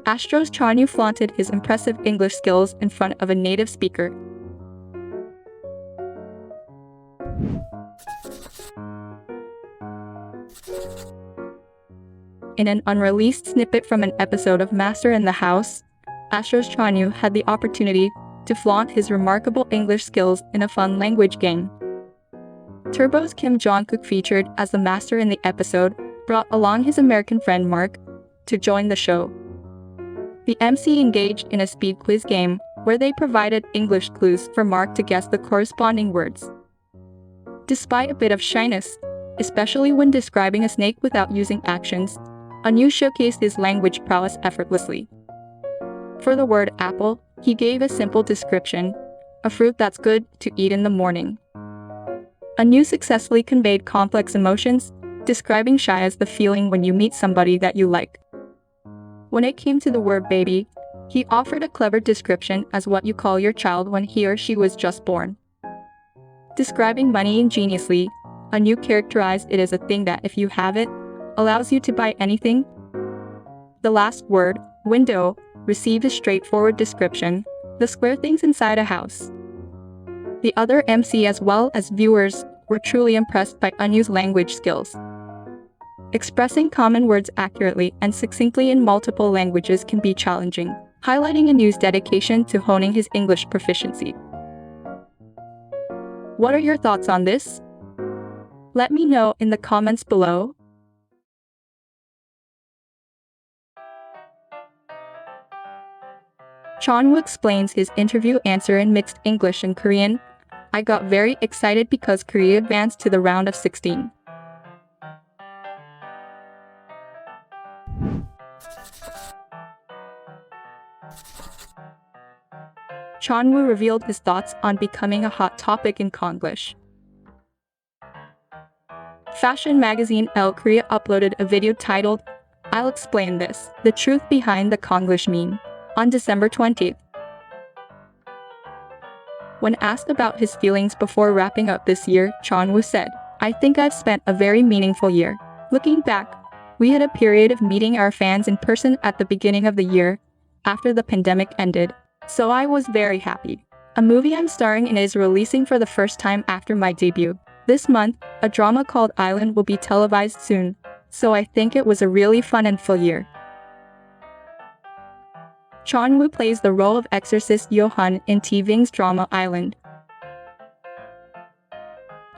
Astros Charnu flaunted his impressive English skills in front of a native speaker. In an unreleased snippet from an episode of Master in the House, Astros Charnu had the opportunity to flaunt his remarkable English skills in a fun language game. Turbo's Kim Jong-kook, featured as the master in the episode, brought along his American friend Mark to join the show. The MC engaged in a speed quiz game where they provided English clues for Mark to guess the corresponding words. Despite a bit of shyness, especially when describing a snake without using actions, Anu showcased his language prowess effortlessly. For the word apple, he gave a simple description: a fruit that's good to eat in the morning. Anu successfully conveyed complex emotions, describing shy as the feeling when you meet somebody that you like. When it came to the word baby, he offered a clever description as what you call your child when he or she was just born. Describing money ingeniously, Anu characterized it as a thing that, if you have it, allows you to buy anything. The last word, window, received a straightforward description: the square things inside a house. The other MC as well as viewers were truly impressed by Anu's language skills. Expressing common words accurately and succinctly in multiple languages can be challenging, highlighting Anu's dedication to honing his English proficiency. What are your thoughts on this? Let me know in the comments below. Chonwoo explains his interview answer in mixed English and Korean. I got very excited because Korea advanced to the round of 16. Chonwoo revealed his thoughts on becoming a hot topic in Konglish. Fashion magazine Elle Korea uploaded a video titled, "I'll Explain This: The Truth Behind the Konglish Meme," on December 20th. When asked about his feelings before wrapping up this year, Chonwoo said, "I think I've spent a very meaningful year. Looking back, we had a period of meeting our fans in person at the beginning of the year, after the pandemic ended. So I was very happy. A movie I'm starring in is releasing for the first time after my debut. This month, a drama called Island will be televised soon. So I think it was a really fun and full year." Chonwoo plays the role of exorcist Johan in TVing's drama Island.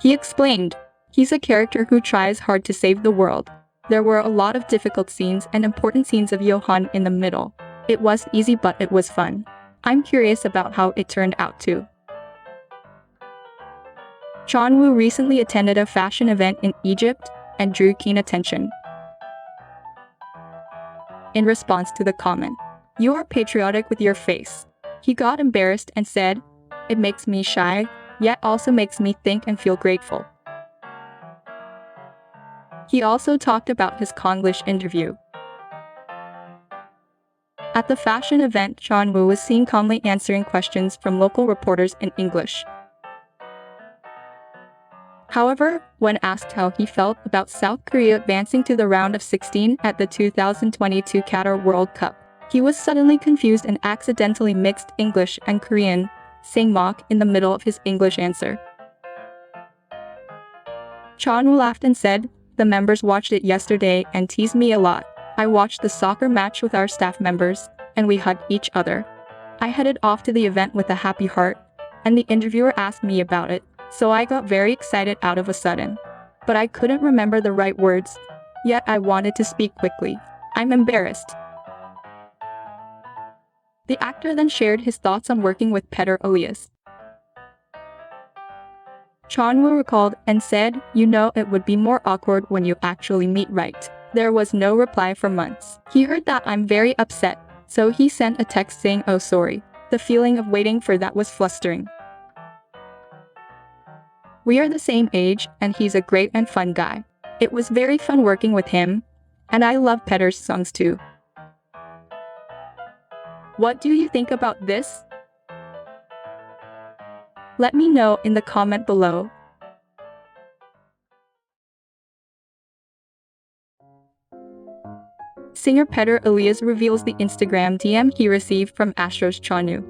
He explained, "He's a character who tries hard to save the world. There were a lot of difficult scenes and important scenes of Johan in the middle. It wasn't easy, but it was fun. I'm curious about how it turned out too." Chonwoo recently attended a fashion event in Egypt and drew keen attention. In response to the comment, "You are patriotic with your face," he got embarrassed and said, "It makes me shy, yet also makes me think and feel grateful." He also talked about his Konglish interview. At the fashion event, Chonwoo was seen calmly answering questions from local reporters in English. However, when asked how he felt about South Korea advancing to the round of 16 at the 2022 Qatar World Cup, he was suddenly confused and accidentally mixed English and Korean, saying "mock" in the middle of his English answer. Chonwoo laughed and said, "The members watched it yesterday and teased me a lot. I watched the soccer match with our staff members, and we hugged each other. I headed off to the event with a happy heart, and the interviewer asked me about it, so I got very excited out of a sudden. But I couldn't remember the right words, yet I wanted to speak quickly. I'm embarrassed." The actor then shared his thoughts on working with Petter Elias. Chonwoo recalled and said, "You know, it would be more awkward when you actually meet, right?" There was no reply for months. He heard that I'm very upset, so he sent a text saying, "Oh sorry." The feeling of waiting for that was flustering. We are the same age, and he's a great and fun guy. It was very fun working with him, and I love Petter's songs too. What do you think about this? Let me know in the comment below. Singer Petter Elias reveals the Instagram DM he received from Astros Chanu.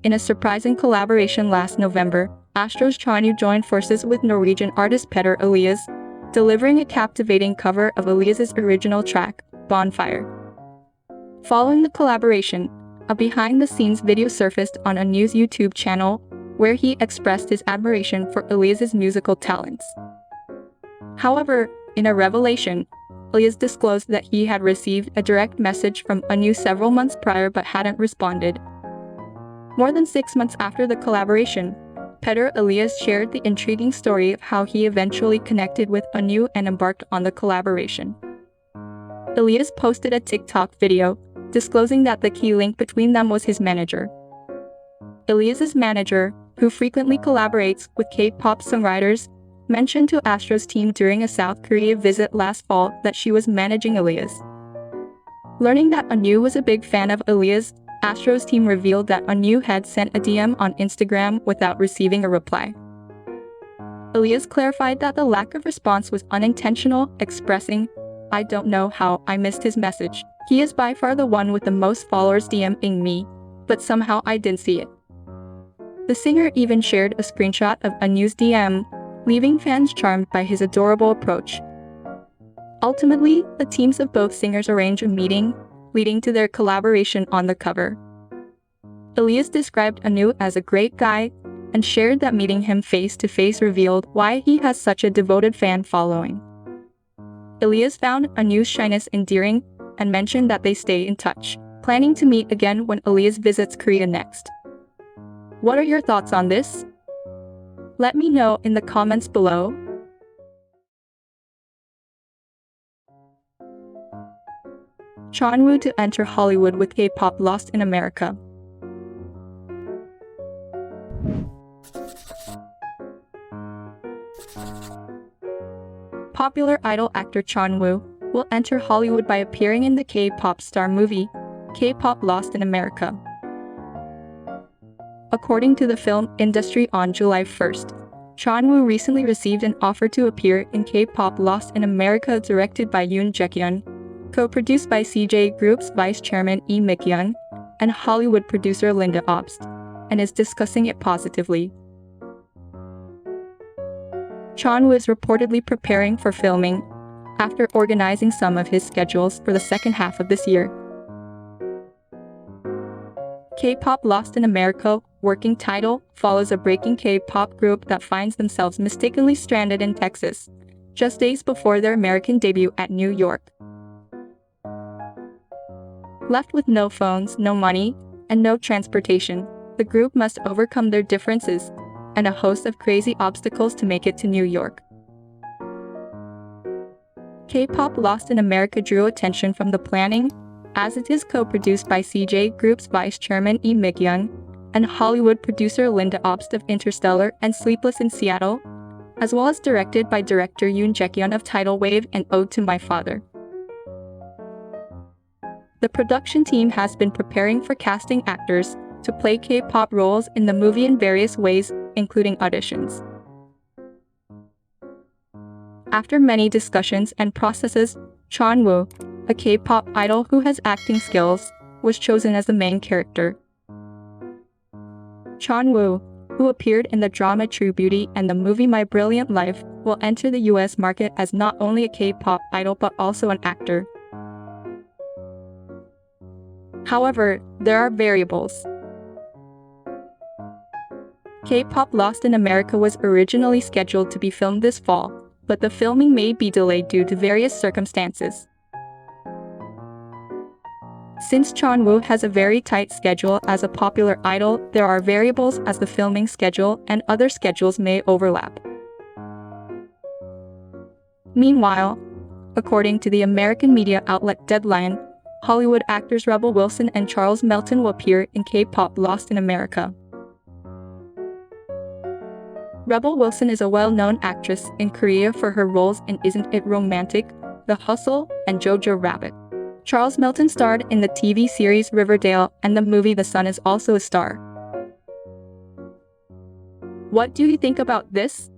In a surprising collaboration last November, Astros Chanu joined forces with Norwegian artist Petter Elias, delivering a captivating cover of Elias's original track, Bonfire. Following the collaboration, a behind-the-scenes video surfaced on a news YouTube channel where he expressed his admiration for Elias's musical talents. However, in a revelation, Elias disclosed that he had received a direct message from Anu several months prior but hadn't responded. More than 6 months after the collaboration, Petter Elias shared the intriguing story of how he eventually connected with Anu and embarked on the collaboration. Elias posted a TikTok video, disclosing that the key link between them was his manager. Elias's manager, who frequently collaborates with K-pop songwriters, mentioned to Astros team during a South Korea visit last fall that she was managing Elias. Learning that Anu was a big fan of Elias, Astros team revealed that Anu had sent a DM on Instagram without receiving a reply. Elias clarified that the lack of response was unintentional, expressing, "I don't know how I missed his message. He is by far the one with the most followers DMing me, but somehow I didn't see it." The singer even shared a screenshot of Anu's DM, leaving fans charmed by his adorable approach. Ultimately, the teams of both singers arranged a meeting, leading to their collaboration on the cover. Elias described Anu as a great guy, and shared that meeting him face-to-face revealed why he has such a devoted fan following. Elias found Anu's shyness endearing, and mentioned that they stay in touch, planning to meet again when Elias visits Korea next. What are your thoughts on this? Let me know in the comments below. Chonwoo to enter Hollywood with K-pop Lost in America. Popular idol actor Chonwoo will enter Hollywood by appearing in the K-pop star movie, K-pop Lost in America. According to the film industry on July 1st, Chonwoo recently received an offer to appear in K-pop Lost in America directed by Yoon Jae-kyun, co-produced by CJ Group's vice chairman Lee Mik-young, and Hollywood producer Linda Obst, and is discussing it positively. Chonwoo is reportedly preparing for filming, after organizing some of his schedules for the second half of this year. K-pop Lost in America, working title, follows a breaking K-pop group that finds themselves mistakenly stranded in Texas, just days before their American debut at New York. Left with no phones, no money, and no transportation, the group must overcome their differences and a host of crazy obstacles to make it to New York. K-pop Lost in America drew attention from the planning, as it is co-produced by CJ Group's vice chairman Lee Mik-young and Hollywood producer Linda Obst of Interstellar and Sleepless in Seattle, as well as directed by director Yoon Jae-kyun of Tidal Wave and Ode to My Father. The production team has been preparing for casting actors to play K-pop roles in the movie in various ways, including auditions. After many discussions and processes, Chonwoo, a K-pop idol who has acting skills, was chosen as the main character. Chonwoo, who appeared in the drama True Beauty and the movie My Brilliant Life, will enter the US market as not only a K-pop idol but also an actor. However, there are variables. K-pop Lost in America was originally scheduled to be filmed this fall, but the filming may be delayed due to various circumstances. Since Chonwoo has a very tight schedule as a popular idol, there are variables as the filming schedule and other schedules may overlap. Meanwhile, according to the American media outlet Deadline, Hollywood actors Rebel Wilson and Charles Melton will appear in K-pop Lost in America. Rebel Wilson is a well-known actress in Korea for her roles in Isn't It Romantic?, The Hustle, and Jojo Rabbit. Charles Melton starred in the TV series Riverdale and the movie The Sun is also a star. What do you think about this?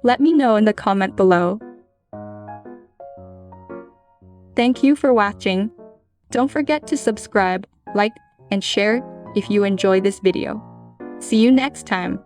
Let me know in the comment below. Thank you for watching. Don't forget to subscribe, like, and share if you enjoy this video. See you next time.